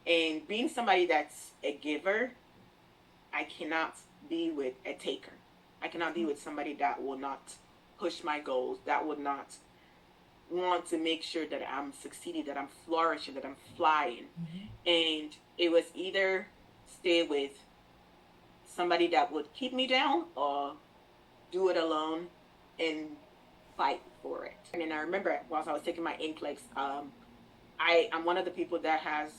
And being somebody that's a giver, I cannot be with a taker. I cannot be with somebody that will not push my goals, that would not want to make sure that I'm succeeding, that I'm flourishing, that I'm flying. And it was either stay with somebody that would keep me down or do it alone and fight for it. And then I remember whilst I was taking my NCLEX, I'm one of the people that has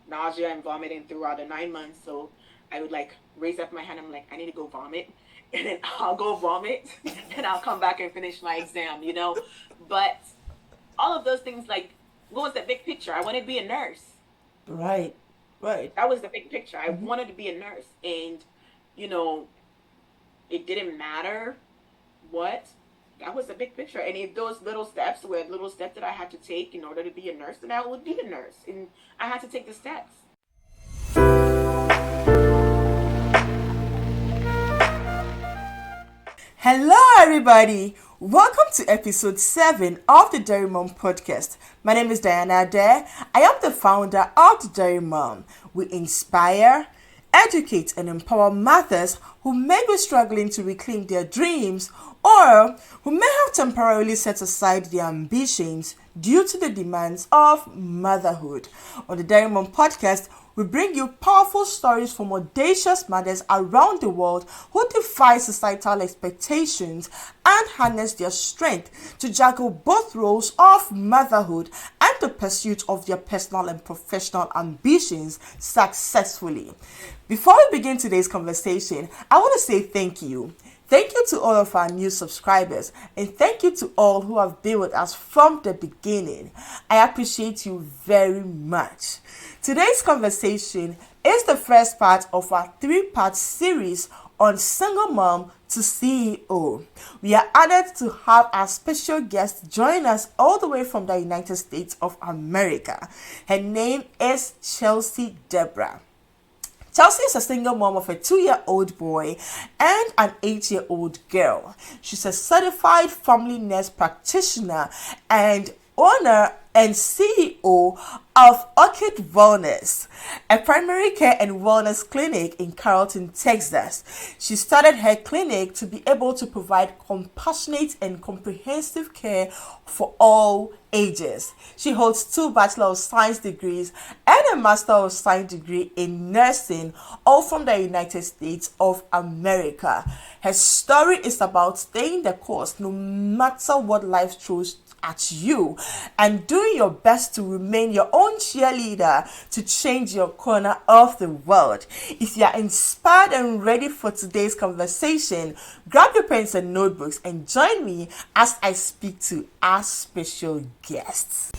nausea and vomiting throughout the 9 months. So I would like raise up my hand. I'm like, I need to go vomit. And then I'll go vomit and I'll come back and finish my exam, you know. But all of those things, like, what was that big picture? I wanted to be a nurse. Right. That was the big picture. I wanted to be a nurse. And, you know, it didn't matter what. That was the big picture. And if those little steps were little steps that I had to take in order to be a nurse, then I would be a nurse. And I had to take the steps. Hello, everybody. Welcome to episode 7 of the Dairy Mom podcast. My name is Diana Adair. I am the founder of the Dairy Mom. We inspire, educate, and empower mothers who may be struggling to reclaim their dreams or who may have temporarily set aside their ambitions due to the demands of motherhood. On the Dairy Mom podcast, we bring you powerful stories from audacious mothers around the world who defy societal expectations and harness their strength to juggle both roles of motherhood and the pursuit of their personal and professional ambitions successfully. Before we begin today's conversation, I want to say thank you. Thank you to all of our new subscribers, and thank you to all who have been with us from the beginning. I appreciate you very much. Today's conversation is the first part of our 3-part series on single mom to CEO. We are honored to have our special guest join us all the way from the United States of America. Her name is Chelsea Debrah. Chelsea is a single mom of a 2-year-old boy and an 8-year-old girl. She's a certified family nurse practitioner and owner and CEO of Orchid Wellness, a primary care and wellness clinic in Carrollton, Texas. She started her clinic to be able to provide compassionate and comprehensive care for all ages. She holds 2 Bachelor of Science degrees and a Master of Science degree in nursing, all from the United States of America. Her story is about staying the course no matter what life throws at you and doing your best to remain your own cheerleader to change your corner of the world. If you are inspired and ready for today's conversation, grab your pens and notebooks and join me as I speak to our special guests.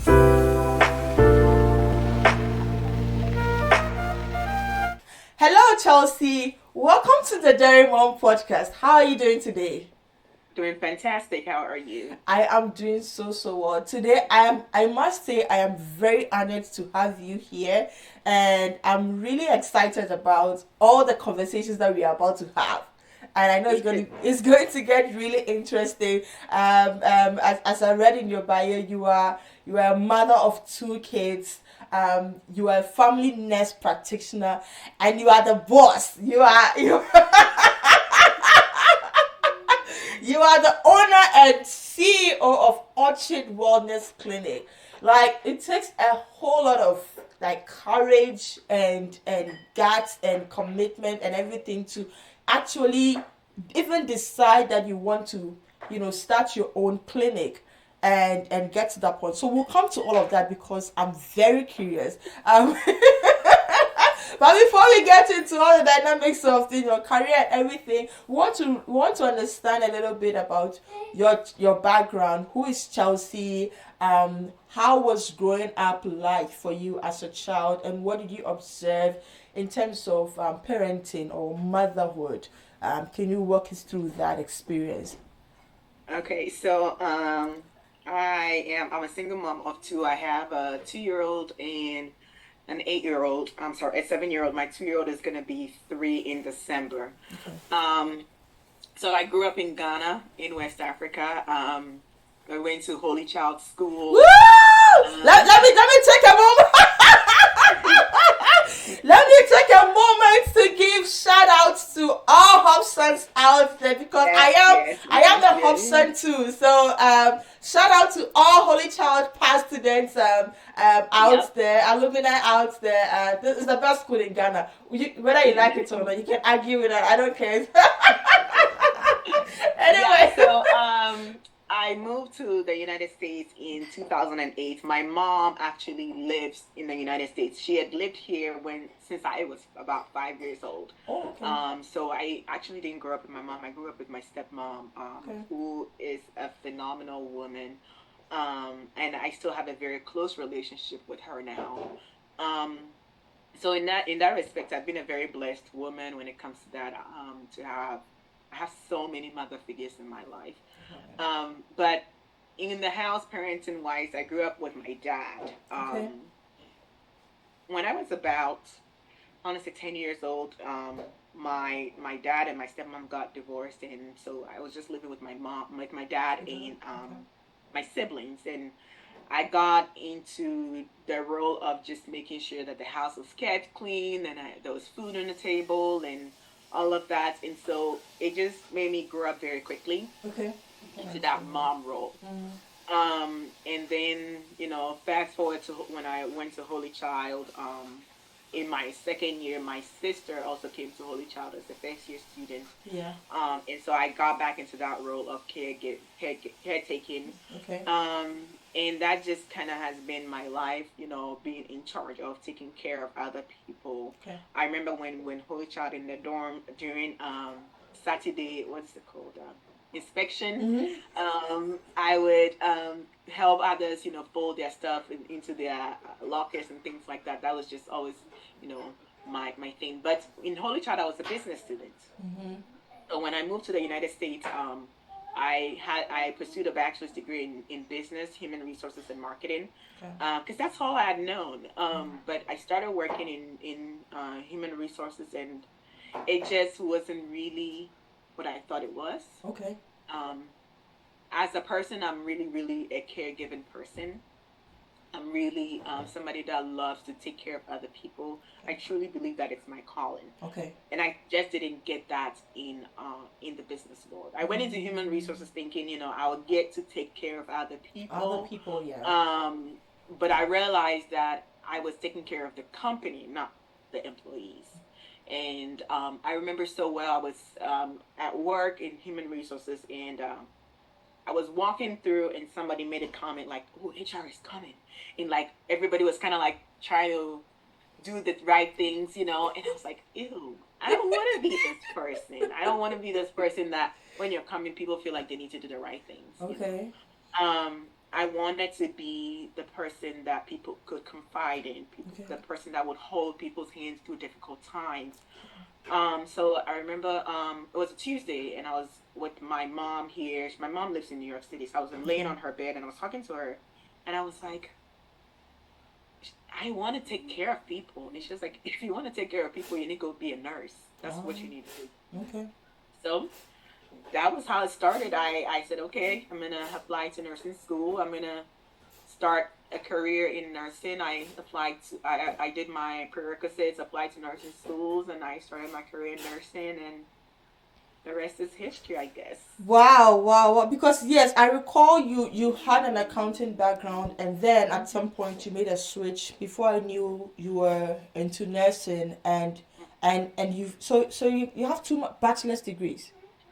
Hello, Chelsea. Welcome to the Dairy Mom podcast. How are you doing today? Doing fantastic. How are you? I am doing so well. Today I must say I am very honored to have you here, and I'm really excited about all the conversations that we are about to have. And I know it's going to get really interesting. As I read in your bio, you are a mother of 2 kids. You are a family nurse practitioner, and you are the boss. You are the owner and CEO of Orchid Wellness Clinic. Like, it takes a whole lot of like courage and guts and commitment and everything to actually even decide that you want to, start your own clinic and get to that point. So we'll come to all of that because I'm very curious. But before we get into all the dynamics of your career and everything, we want to understand a little bit about your background. Who is Chelsea? How was growing up like for you as a child, and what did you observe in terms of parenting or motherhood? Can you walk us through that experience? Okay, so I'm a single mom of 2. I have a 2-year-old and an 8-year-old. I'm sorry, a 7-year-old. My 2-year-old is going to be 3 in December. Okay. So I grew up in Ghana, in West Africa. I went to Holy Child School. Woo! Let me take a moment. too. So shout out to all Holy Child past students out there, alumni out there. This is the best school in Ghana. Whether you like it or not, you can argue with that. I don't care. Anyway. Yeah, so I moved to the United States in 2008. My mom actually lives in the United States. She had lived here since I was about 5 years old. Oh, okay. So I actually didn't grow up with my mom. I grew up with my stepmom, who is a phenomenal woman. And I still have a very close relationship with her now. So in that respect, I've been a very blessed woman when it comes to that. I have so many mother figures in my life. But in the house, parenting wise, I grew up with my dad. When I was about, honestly, 10 years old, my dad and my stepmom got divorced, and so I was just living with my dad and my siblings, and I got into the role of just making sure that the house was kept clean and there was food on the table and all of that, and so it just made me grow up very quickly into that mom role. And then, fast forward to when I went to Holy Child. In my second year, my sister also came to Holy Child as a first-year student. Yeah. And so I got back into that role of caretaking. Okay. And that just kind of has been my life, being in charge of taking care of other people. Okay. I remember when Holy Child in the dorm during Saturday, what's it called? Inspection. I would help others, fold their stuff into their lockers and things like that. That was just always, my thing. But in Holy Child, I was a business student. So when I moved to the United States, I pursued a bachelor's degree in business, human resources, and marketing, because that's all I had known. But I started working in human resources, and it just wasn't really what I thought it was. Okay. As a person, I'm really, really a caregiving person. I'm really somebody that loves to take care of other people. I truly believe that it's my calling. Okay. And I just didn't get that in the business world. I went into human resources thinking, I would get to take care of other people. Other people, yeah. But I realized that I was taking care of the company, not the employees. And I remember so well, I was at work in human resources, and I was walking through, and somebody made a comment like, "Oh, HR is coming," and like everybody was kind of like trying to do the right things, and I was like, "Ew, I don't want to be this person. I don't want to be this person that when you're coming, people feel like they need to do the right things." Okay. I wanted to be the person that people could confide in, the person that would hold people's hands through difficult times. So I remember it was a Tuesday, and I was with my mom here. My mom lives in New York City, so I was laying on her bed, and I was talking to her, and I was like, I want to take care of people. And she was like, if you want to take care of people, you need to go be a nurse. That's what you need to do. Okay. So that was how it started. I said, okay, I'm going to apply to nursing school. I'm going to start a career in nursing. I did my prerequisites, applied to nursing schools, and I started my career in nursing, and the rest is history, I guess. Wow. Because yes, I recall you had an accounting background, and then at some point you made a switch. Before I knew, you were into nursing, and you have two bachelor's degrees.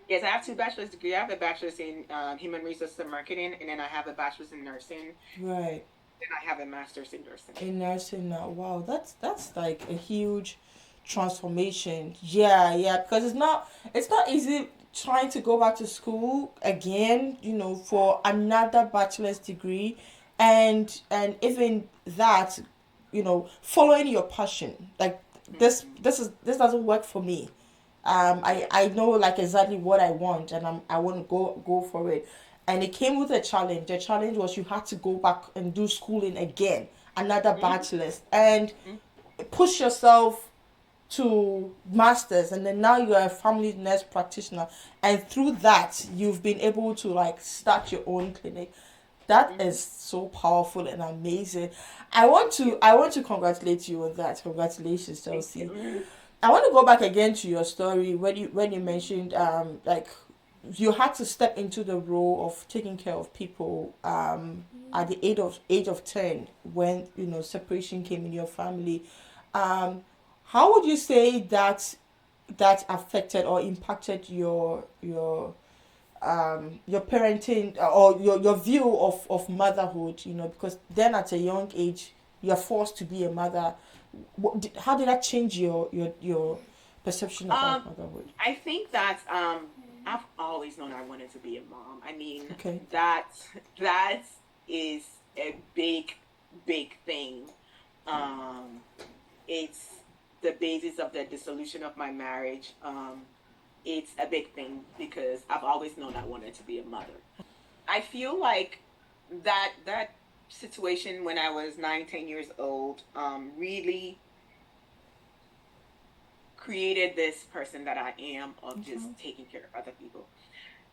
Yes, I have two bachelor's degrees. I have a bachelor's in human resources and marketing, and then I have a bachelor's in nursing. Right. Then I have a master's in nursing. In nursing now. Wow, that's like a huge transformation. Yeah, because it's not easy trying to go back to school again, for another bachelor's degree, and even that, following your passion. Like this doesn't work for me. I know like exactly what I want, and I want to go for it. And it came with a challenge. The challenge was you had to go back and do schooling again, another bachelor's, and push yourself to masters, and then now you are a family nurse practitioner, and through that you've been able to like start your own clinic. That is so powerful and amazing. I want to congratulate you on that. Congratulations, Chelsea. I want to go back again to your story when you mentioned like you had to step into the role of taking care of people at the age of 10 when separation came in your family. How would you say that affected or impacted your parenting or your view of motherhood? Because then at a young age you're forced to be a mother. How did that change your perception about Um, motherhood? I think that I've always known I wanted to be a mom. I mean, Okay. that that is a big, big thing. Um, it's the basis of the dissolution of my marriage. It's a big thing because I've always known I wanted to be a mother. I feel like that situation when I was 9, 10 years old really created this person that I am of just taking care of other people.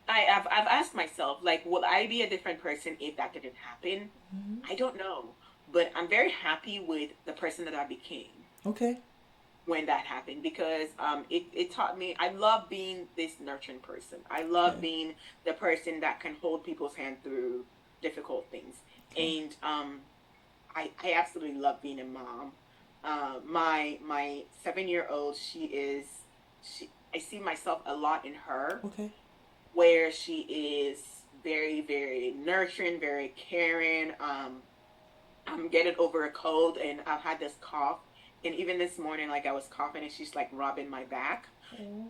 I've asked myself, like, will I be a different person if that didn't happen? I don't know, but I'm very happy with the person that I became Okay. when that happened because it taught me I love being this nurturing person. I love Okay. being the person that can hold people's hand through difficult things. Okay. And I absolutely love being a mom. My 7 year old, she I see myself a lot in her, Okay. where she is very, very nurturing, very caring. I'm getting over a cold and I've had this cough. And even this morning, like I was coughing and she's like rubbing my back.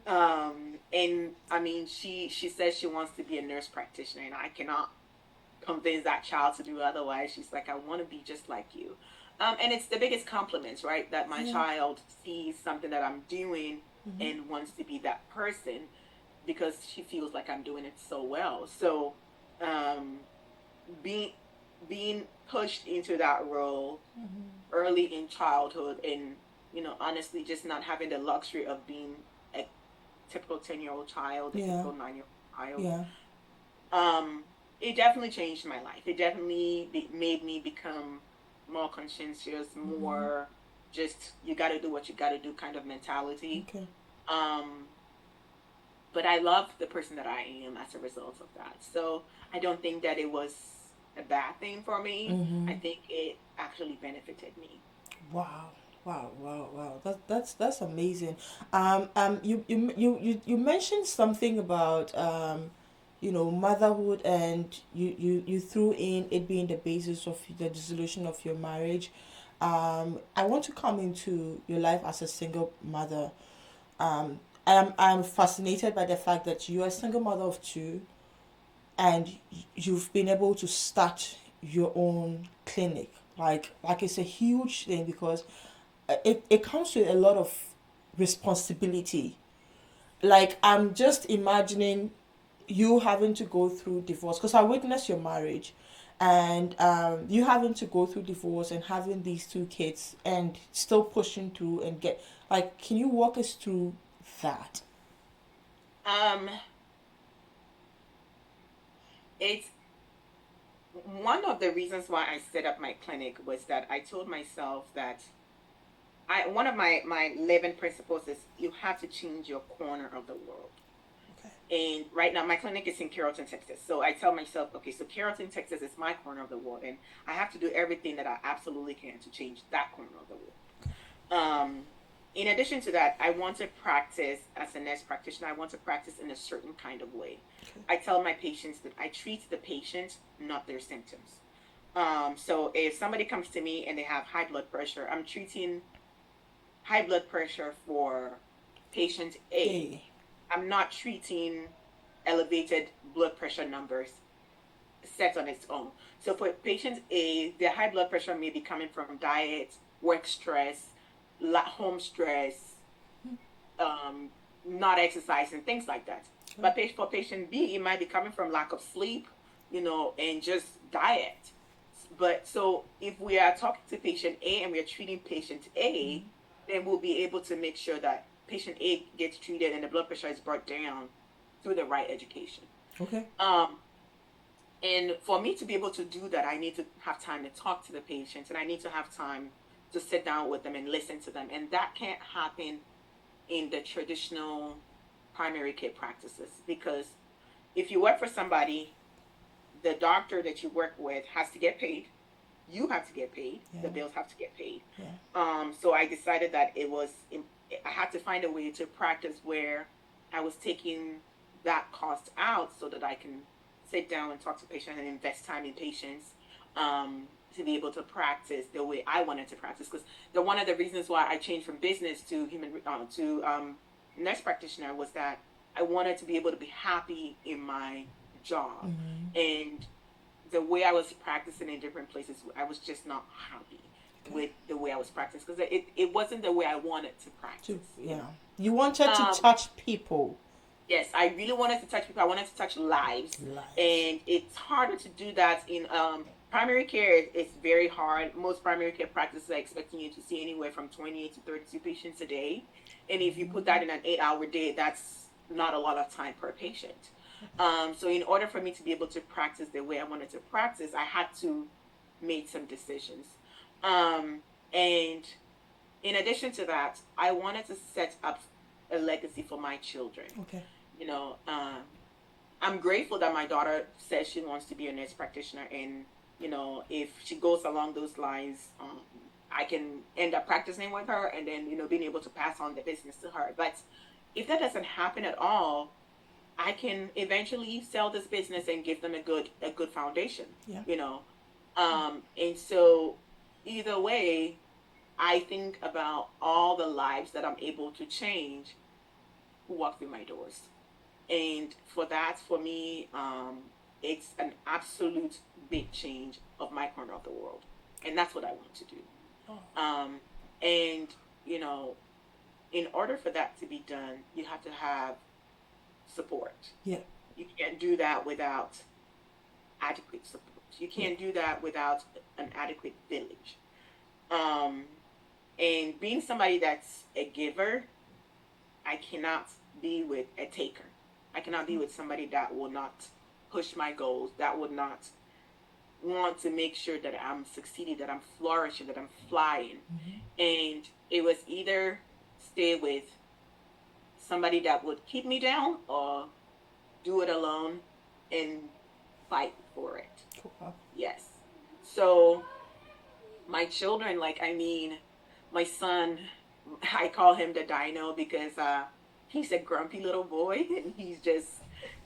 Oh. And I mean, she says she wants to be a nurse practitioner, and I cannot convince that child to do otherwise. She's like, I want to be just like you. And it's the biggest compliment, right? That my Yeah. child sees something that I'm doing and wants to be that person because she feels like I'm doing it so well. So, um, being being pushed into that role early in childhood, and honestly, just not having the luxury of being a typical 10-year-old child, a Yeah. typical 9-year-old child, Yeah. um, it definitely changed my life. It definitely made me become more conscientious, more just you got to do what you got to do kind of mentality. Okay. Um, but I love the person that I am as a result of that. So I don't think that it was a bad thing for me. I think it actually benefited me. Wow. Wow, wow, wow. That's amazing. You mentioned something about motherhood, and you threw in it being the basis of the dissolution of your marriage. I want to come into your life as a single mother. I'm fascinated by the fact that you are a single mother of two, and you've been able to start your own clinic. Like it's a huge thing because it comes with a lot of responsibility. Like I'm just imagining you having to go through divorce, because I witnessed your marriage, and you having to go through divorce and having these two kids and still pushing through and get, like, can you walk us through that? Um, it's one of the reasons why I set up my clinic was that I told myself that I one of my living principles is you have to change your corner of the world. Okay. And right now, my clinic is in Carrollton, Texas. So I tell myself, okay, so Carrollton, Texas is my corner of the world, and I have to do everything that I absolutely can to change that corner of the world. Um, in addition to that, I want to practice as a nurse practitioner. I want to practice in a certain kind of way. Okay. I tell my patients that I treat the patient, not their symptoms. So if somebody comes to me and they have high blood pressure, I'm treating high blood pressure for patient A. A. I'm not treating elevated blood pressure numbers set on its own. So for patient A, their high blood pressure may be coming from diet, work stress, home stress, um, not exercising, things like that. Okay. But for patient B, it might be coming from lack of sleep, and just diet. But so if we are talking to patient A and we are treating patient A, then we'll be able to make sure that patient A gets treated and the blood pressure is brought down through the right education. Okay. And for me to be able to do that, I need to have time to talk to the patients, and I need to have time to sit down with them and listen to them. And that can't happen in the traditional primary care practices because if you work for somebody, the doctor that you work with has to get paid. You have to get paid. Yeah. The bills have to get paid. Yeah. So I decided that I had to find a way to practice where I was taking that cost out so that I can sit down and talk to patients and invest time in patients, to be able to practice the way I wanted to practice. Because one of the reasons why I changed from business to nurse practitioner was that I wanted to be able to be happy in my job. Mm-hmm. And the way I was practicing in different places, I was just not happy with the way I was practicing, because it wasn't the way I wanted to practice. Yeah. You wanted to touch people. Yes, I really wanted to touch people. I wanted to touch lives. And it's harder to do that in primary care. It's very hard. Most primary care practices are expecting you to see anywhere from 28 to 32 patients a day. And if you put that in an 8-hour day, that's not a lot of time per patient. So in order for me to be able to practice the way I wanted to practice, I had to make some decisions. And in addition to that, I wanted to set up a legacy for my children. Okay. I'm grateful that my daughter says she wants to be a nurse practitioner, and if she goes along those lines, I can end up practicing with her, and then being able to pass on the business to her. But if that doesn't happen at all, I can eventually sell this business and give them a good foundation. Yeah. And so either way, I think about all the lives that I'm able to change who walk through my doors. And for me, it's an absolute big change of my corner of the world. And that's what I want to do. And, in order for that to be done, you have to have support. Yeah. You can't do that without adequate support. You can't do that without an adequate village. And being somebody that's a giver, I cannot be with a taker. I cannot be with somebody that will not push my goals, that would not want to make sure that I'm succeeding, that I'm flourishing, that I'm flying. Mm-hmm. And it was either stay with somebody that would keep me down, or do it alone and fight for it. Cool. Yes. So my children, my son, I call him the dino because he's a grumpy little boy, and he just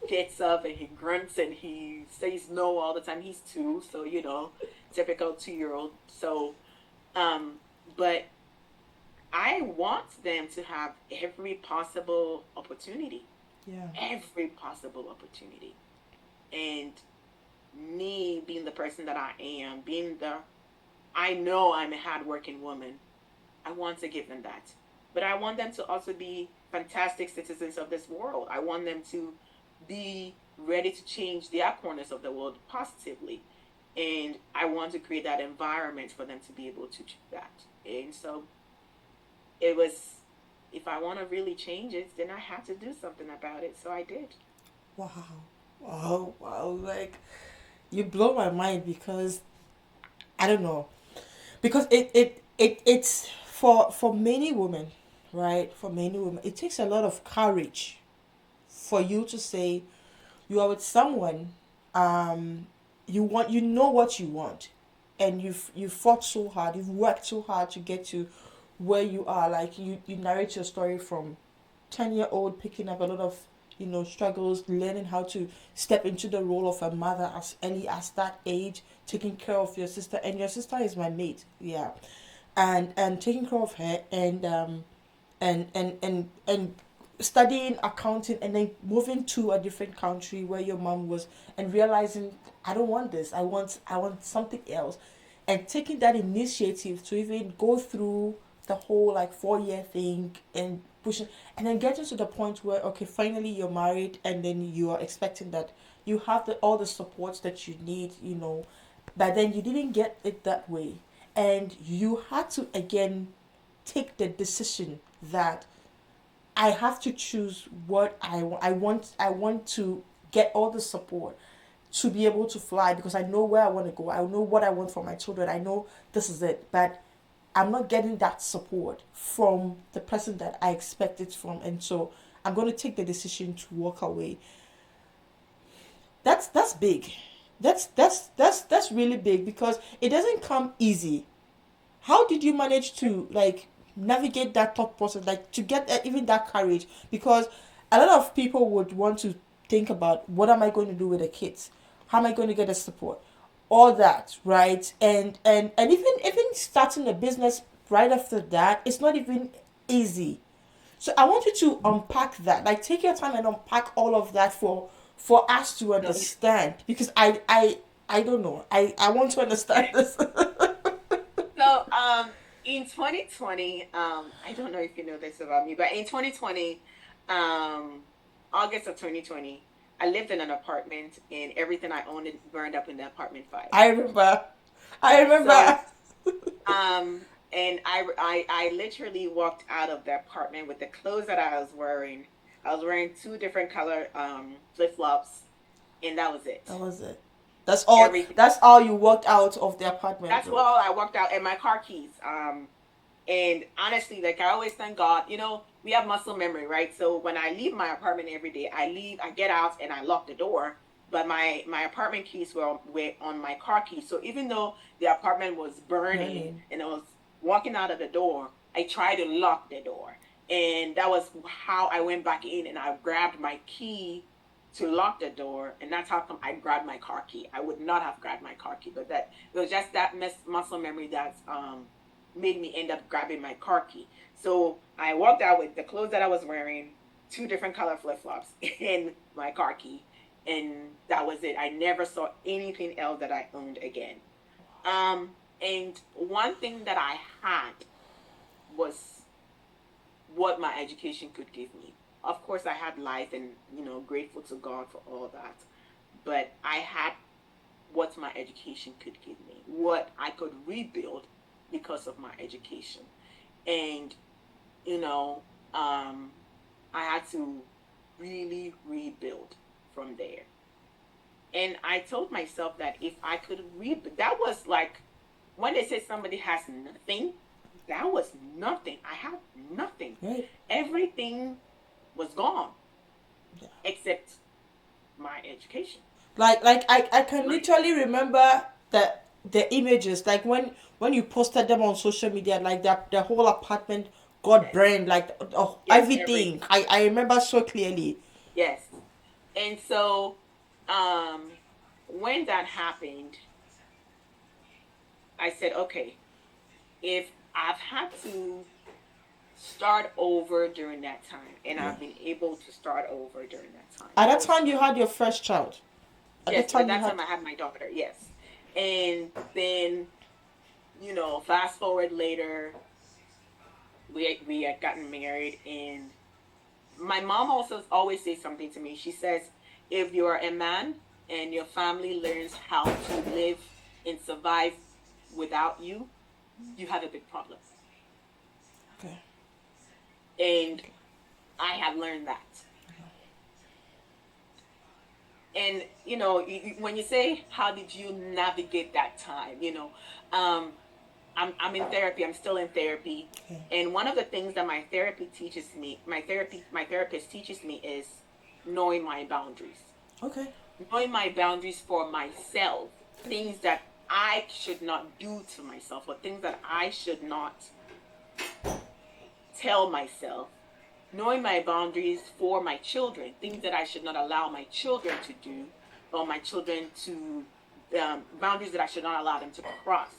gets up and he grunts and he says no all the time. He's 2, so typical 2-year-old. So but I want them to have every possible opportunity. Yeah. Every possible opportunity. And me being the person that I am, I know I'm a hardworking woman. I want to give them that. But I want them to also be fantastic citizens of this world. I want them to be ready to change their corners of the world positively. And I want to create that environment for them to be able to do that. And so it was, if I want to really change it, then I had to do something about it. So I did. Wow. Like, you blow my mind, because I don't know. Because it's for many women, right? For many women, it takes a lot of courage for you to say you are with someone, you know what you want, and you've fought so hard, you've worked so hard to get to where you are. Like, you narrate your story from 10-year-old, picking up a lot of struggles, learning how to step into the role of a mother as early as that age, taking care of your sister, and your sister is my mate, yeah, and taking care of her, and studying accounting, and then moving to a different country where your mom was, and realizing, I don't want this, I want something else, and taking that initiative to even go through the whole 4-year thing, and pushing, and then getting to the point where, okay, finally you're married, and then you are expecting that you have all the supports that you need, but then you didn't get it that way, and you had to again take the decision that I have to choose what I want. I want to get all the support to be able to fly, because I know where I want to go. I know what I want for my children. I know this is it. But I'm not getting that support from the person that I expect it from. And so I'm going to take the decision to walk away. That's big. That's really big because it doesn't come easy. How did you manage to like navigate that thought process, like to get even that courage? Because a lot of people would want to think about what am I going to do with the kids, how am I going to get the support, all that, right? And even starting a business right after that, it's not even easy. So I want you to unpack that. Like take your time and unpack all of that for us to So, understand. Because I don't know. I want to understand this. so in 2020, I don't know if you know this about me, but in 2020, um, August of 2020, I lived in an apartment and everything I owned burned up in the apartment fire. I remember. I Yes. So remember. and I literally walked out of the apartment with the clothes that I was wearing. I was wearing two different color flip flops, and that was it. That was it. That's all. Everything. That's all you walked out of the apartment That's with. all I walked out, and my car keys. And honestly, like I always thank God, we have muscle memory, right? So when I leave my apartment every day, I get out and I lock the door. But my apartment keys were on my car keys. So even though the apartment was burning Running. and I was walking out of the door, I tried to lock the door. And that was how I went back in and I grabbed my key to lock the door. And that's how come I grabbed my car key. I would not have grabbed my car key, but that it was just that muscle memory that's made me end up grabbing my car key. So I walked out with the clothes that I was wearing, two different color flip flops, and my car key. And that was it. I never saw anything else that I owned again. And one thing that I had was what my education could give me. Of course, I had life and, grateful to God for all that. But I had what my education could give me, what I could rebuild because of my education. And, you know, I had to really rebuild from there. And I told myself that if I could rebuild, that was like when they say somebody has nothing, that was nothing. I had nothing. Right. Everything was gone Yeah. except my education. Like I can literally remember the images like when you posted them on social media like the whole apartment got Yes. burned like oh, Yes, everything. everything. I remember so clearly. Yes. And so when that happened, I said, okay, if I've had to start over during that time and Yeah. I've been able to start over during that time, At that that was time you had your first child. At the yes, at time you that had time I had my daughter, yes. And then, fast forward later, we had gotten married, and my mom also always says something to me. She says, if you're a man and your family learns how to live and survive without you, you have a big problem. okay. And I have learned that. And when you say how did you navigate that time, um, I'm in therapy. I'm still in therapy, Okay. and one of the things that my therapist teaches me is knowing my boundaries. Okay. Knowing my boundaries for myself, things that I should not do to myself, or things that I should not tell myself. Knowing my boundaries for my children, things that I should not allow my children to do, or my children to, boundaries that I should not allow them to cross.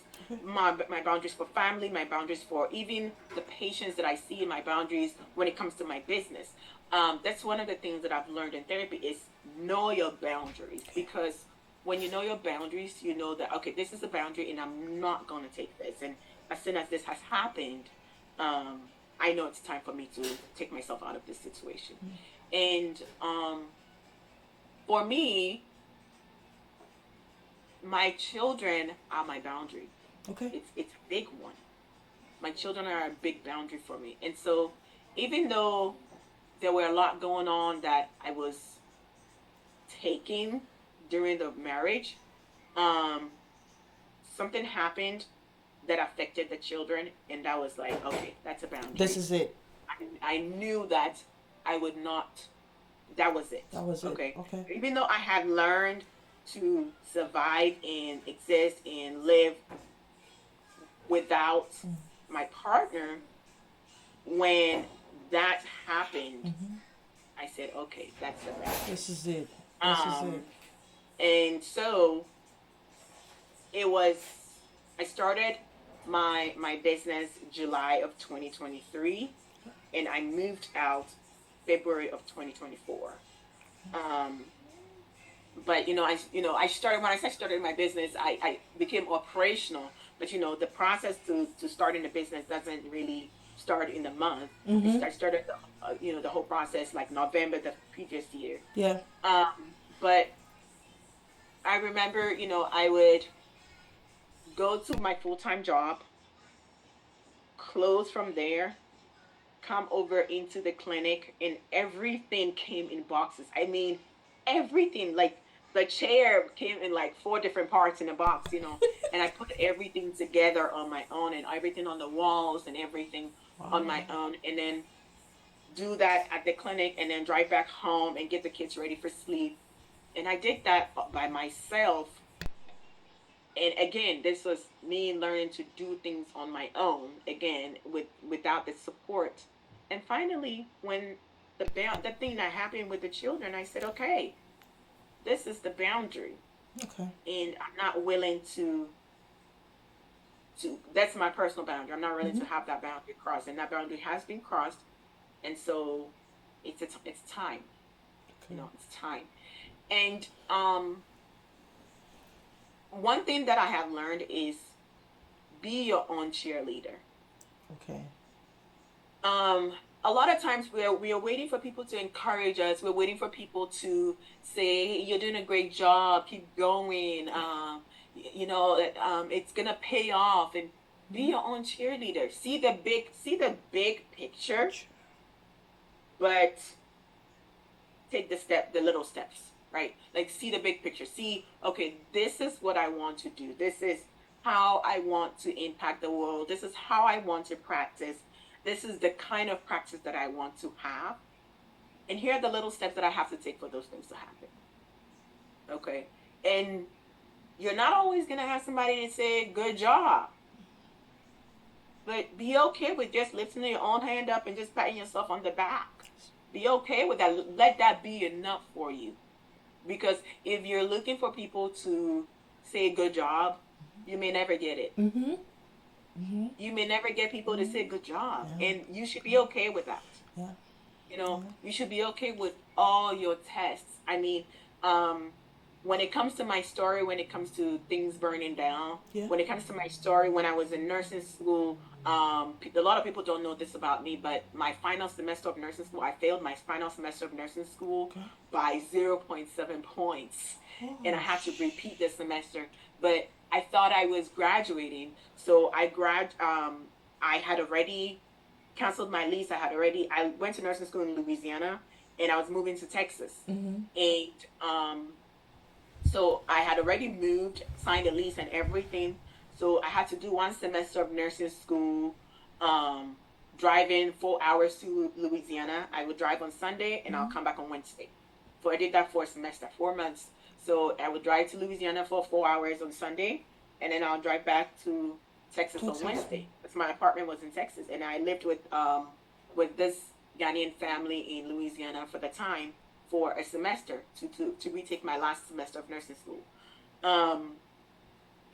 My boundaries for family, my boundaries for even the patients that I see, in my boundaries when it comes to my business. That's one of the things that I've learned in therapy is know your boundaries, because when you know your boundaries, you know that, okay, this is a boundary and I'm not going to take this. And as soon as this has happened, um, I know it's time for me to take myself out of this situation. And for me, my children are my boundary. Okay. It's a big one. My children are a big boundary for me. And so even though there were a lot going on that I was taking during the marriage, um, something happened that affected the children, and that was like, okay, that's a This boundary. is it. I knew that I would not that was it. That was it. Okay. Okay. Even though I had learned to survive and exist and live without my partner, when that happened, I said, okay, that's the best. This is it. This is Um, it. and so it was, I started my business July of 2023, and I moved out February of 2024. Um, but I started, when I said started my business, I became operational. But the process to starting a business doesn't really start in a month. I started the whole process like November the previous year. Yeah. But I remember, I would go to my full-time job, close from there, come over into the clinic, and everything came in boxes. I mean, everything, like the chair came in like 4 different parts in a box, and I put everything together on my own, and everything on the walls and everything Wow. on my own, and then do that at the clinic, and then drive back home and get the kids ready for sleep. And I did that by myself. And again, this was me learning to do things on my own, again, without the support. And finally, when the thing that happened with the children, I said, okay, this is the boundary. Okay. And I'm not willing to that's my personal boundary. I'm not willing to have that boundary crossed. And that boundary has been crossed. And so it's time. Okay. It's time. And one thing that I have learned is be your own cheerleader. Okay. A lot of times we are waiting for people to encourage us. We're waiting for people to say, hey, you're doing a great job, keep going. It's gonna pay off. And be your own cheerleader. See the big picture, but take the little steps. Right? Like, see the big picture. See, okay, this is what I want to do. This is how I want to impact the world. This is how I want to practice. This is the kind of practice that I want to have. And here are the little steps that I have to take for those things to happen. Okay? And you're not always going to have somebody to say, good job. But be okay with just lifting your own hand up and just patting yourself on the back. Be okay with that. Let that be enough for you. Because if you're looking for people to say good job, you may never get it. You may never get people to say good job. Yeah. And you should be okay with that. Yeah. You should be okay with all your tests. I mean, when it comes to my story, when it comes to things burning down, when it comes to my story, when I was in nursing school, a lot of people don't know this about me, but my final semester of nursing school, I failed my final semester of nursing school by 0.7 points. And I had to repeat the semester. But I thought I was graduating. So I had already canceled my lease. I went to nursing school in Louisiana, and I was moving to Texas. And so I had already moved, signed a lease and everything. So I had to do 1 semester of nursing school, driving 4 hours to Louisiana. I would drive on Sunday, and I'll come back on Wednesday. So I did that for a semester, 4 months. So I would drive to Louisiana for 4 hours on Sunday, and then I'll drive back to Texas on Wednesday. Because my apartment was in Texas, and I lived with this Ghanaian family in Louisiana for the time for a semester to retake my last semester of nursing school.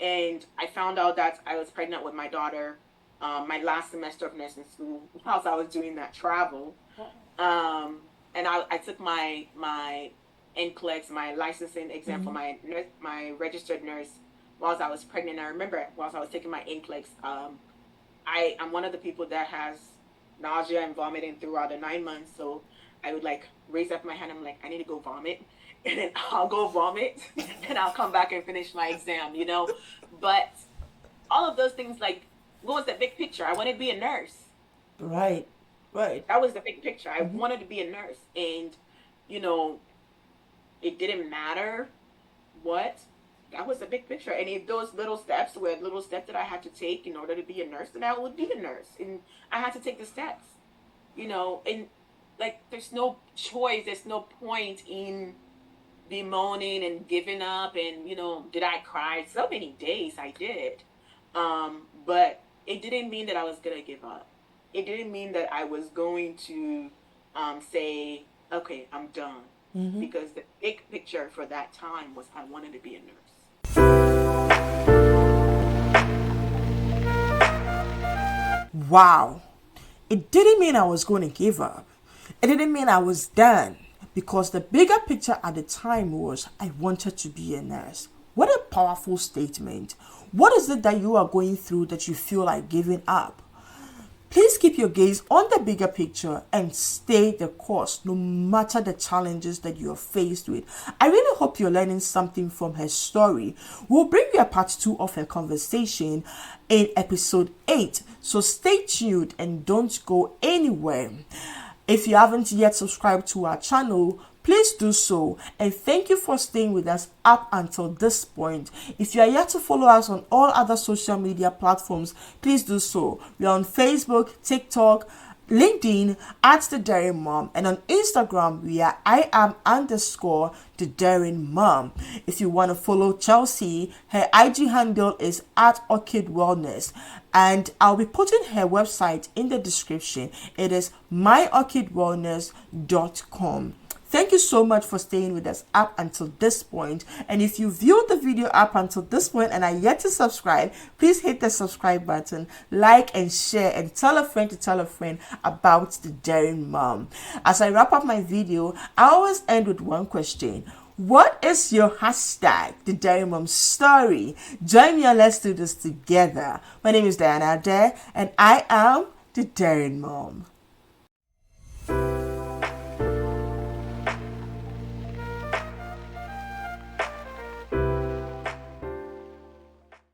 And I found out that I was pregnant with my daughter my last semester of nursing school whilst I was doing that travel. And I took my NCLEX, my licensing exam for my registered nurse whilst I was pregnant. I remember whilst I was taking my NCLEX, I'm one of the people that has nausea and vomiting throughout the 9 months. So I would like raise up my hand. I'm like, I need to go vomit. And then I'll go vomit and I'll come back and finish my exam, But all of those things, like, what was the big picture? I wanted to be a nurse. Right. That was the big picture. I wanted to be a nurse. And, it didn't matter what. That was the big picture. And if those little steps were little steps that I had to take in order to be a nurse, then I would be a nurse. And I had to take the steps, and like there's no choice, there's no point in bemoaning and giving up. And did I cry? So many days I did. But it didn't mean that I was gonna give up. It didn't mean that I was going to say, okay, I'm done. Because the big picture for that time was I wanted to be a nurse. Wow. It didn't mean I was going to give up. It didn't mean I was done. Because the bigger picture at the time was I wanted to be a nurse. What a powerful statement. What is it that you are going through that you feel like giving up? Please keep your gaze on the bigger picture and stay the course no matter the challenges that you're faced with. I really hope you're learning something from her story. We'll bring you a part 2 of her conversation in episode 8. So stay tuned and don't go anywhere. If you haven't yet subscribed to our channel, please do so, and thank you for staying with us up until this point. If you are yet to follow us on all other social media platforms, please do so. We are on Facebook, TikTok, LinkedIn at The Daring Mom, and on Instagram we are @the Daring Mom. If you want to follow Chelsea, her IG handle is @Orchid Wellness, and I'll be putting her website in the description. It is myorchidwellness.com. Thank you so much for staying with us up until this point. And if you viewed the video up until this point and are yet to subscribe, please hit the subscribe button, like and share, and tell a friend to tell a friend about The Daring Mom. As I wrap up my video, I always end with one question. What is your hashtag, The Daring Mom story? Join me and let's do this together. My name is Diana Adair, and I am The Daring Mom.